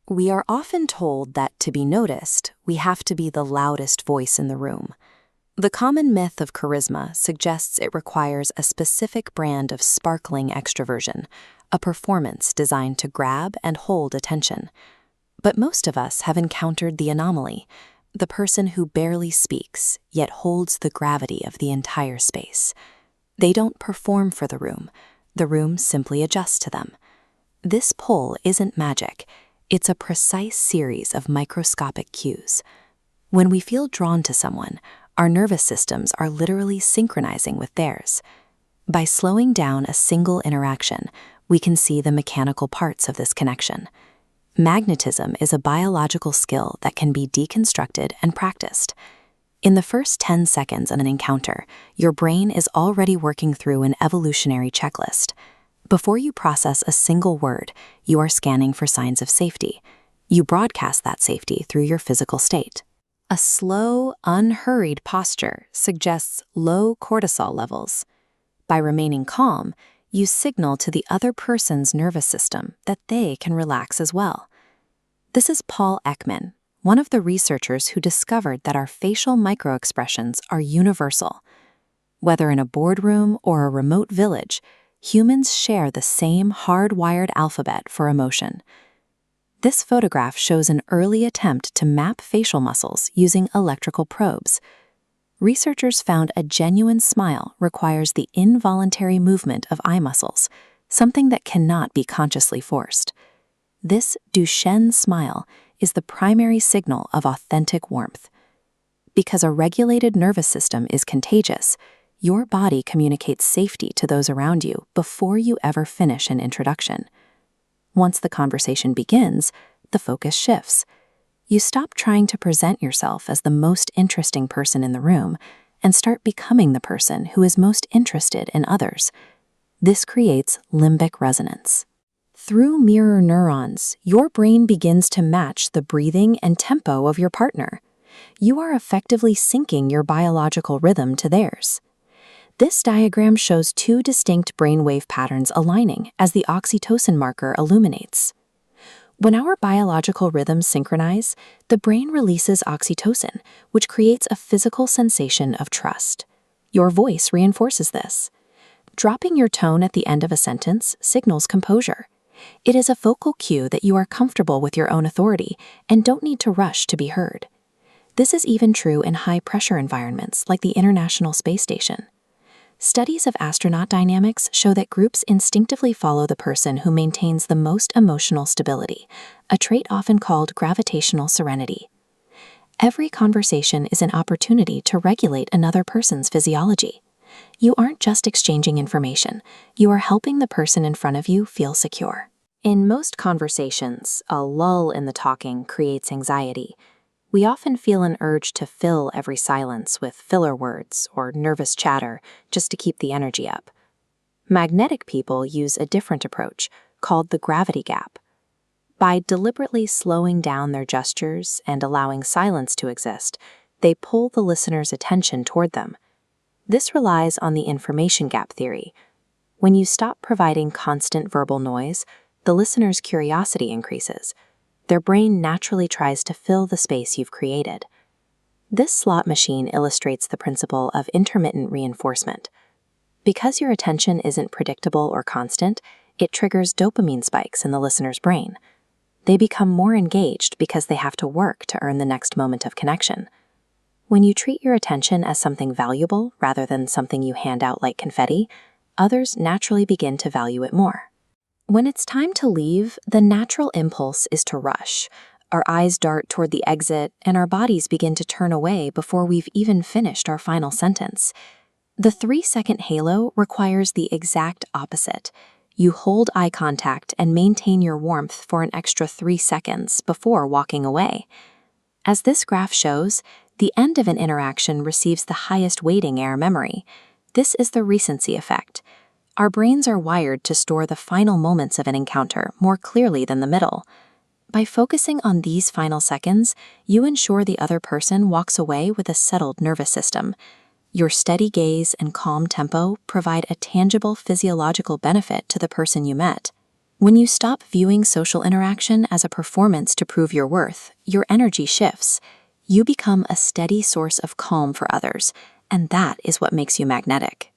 We are often told that to be noticed, we have to be the loudest voice in the room. The common myth of charisma suggests it requires a specific brand of sparkling extroversion, a performance designed to grab and hold attention. But most of us have encountered the anomaly, the person who barely speaks, yet holds the gravity of the entire space. They don't perform for the room simply adjusts to them. This pull isn't magic. It's a precise series of microscopic cues. When we feel drawn to someone, our nervous systems are literally synchronizing with theirs. By slowing down a single interaction, we can see the mechanical parts of this connection. Magnetism is a biological skill that can be deconstructed and practiced. In the first 10 seconds of an encounter, your brain is already working through an evolutionary checklist. Before you process a single word, you are scanning for signs of safety. You broadcast that safety through your physical state. A slow, unhurried posture suggests low cortisol levels. By remaining calm, you signal to the other person's nervous system that they can relax as well. This is Paul Ekman, one of the researchers who discovered that our facial microexpressions are universal. Whether in a boardroom or a remote village, humans share the same hardwired alphabet for emotion. This photograph shows an early attempt to map facial muscles using electrical probes. Researchers found a genuine smile requires the involuntary movement of eye muscles, something that cannot be consciously forced. This Duchenne smile is the primary signal of authentic warmth. Because a regulated nervous system is contagious, your body communicates safety to those around you before you ever finish an introduction. Once the conversation begins, the focus shifts. You stop trying to present yourself as the most interesting person in the room and start becoming the person who is most interested in others. This creates limbic resonance. Through mirror neurons, your brain begins to match the breathing and tempo of your partner. You are effectively syncing your biological rhythm to theirs. This diagram shows two distinct brainwave patterns aligning as the oxytocin marker illuminates. When our biological rhythms synchronize, the brain releases oxytocin, which creates a physical sensation of trust. Your voice reinforces this. Dropping your tone at the end of a sentence signals composure. It is a focal cue that you are comfortable with your own authority and don't need to rush to be heard. This is even true in high-pressure environments like the International Space Station. Studies of astronaut dynamics show that groups instinctively follow the person who maintains the most emotional stability, a trait often called gravitational serenity. Every conversation is an opportunity to regulate another person's physiology. You aren't just exchanging information, you are helping the person in front of you feel secure. In most conversations, a lull in the talking creates anxiety. We often feel an urge to fill every silence with filler words or nervous chatter just to keep the energy up. Magnetic people use a different approach, called the gravity gap. By deliberately slowing down their gestures and allowing silence to exist, they pull the listener's attention toward them. This relies on the information gap theory. When you stop providing constant verbal noise, the listener's curiosity increases. Their brain naturally tries to fill the space you've created. This slot machine illustrates the principle of intermittent reinforcement. Because your attention isn't predictable or constant, it triggers dopamine spikes in the listener's brain. They become more engaged because they have to work to earn the next moment of connection. When you treat your attention as something valuable rather than something you hand out like confetti, others naturally begin to value it more. When it's time to leave, the natural impulse is to rush. Our eyes dart toward the exit, and our bodies begin to turn away before we've even finished our final sentence. The 3-second halo requires the exact opposite. You hold eye contact and maintain your warmth for an extra 3 seconds before walking away. As this graph shows, the end of an interaction receives the highest weighting air memory. This is the recency effect. Our brains are wired to store the final moments of an encounter more clearly than the middle. By focusing on these final seconds, you ensure the other person walks away with a settled nervous system. Your steady gaze and calm tempo provide a tangible physiological benefit to the person you met. When you stop viewing social interaction as a performance to prove your worth, your energy shifts. You become a steady source of calm for others, and that is what makes you magnetic.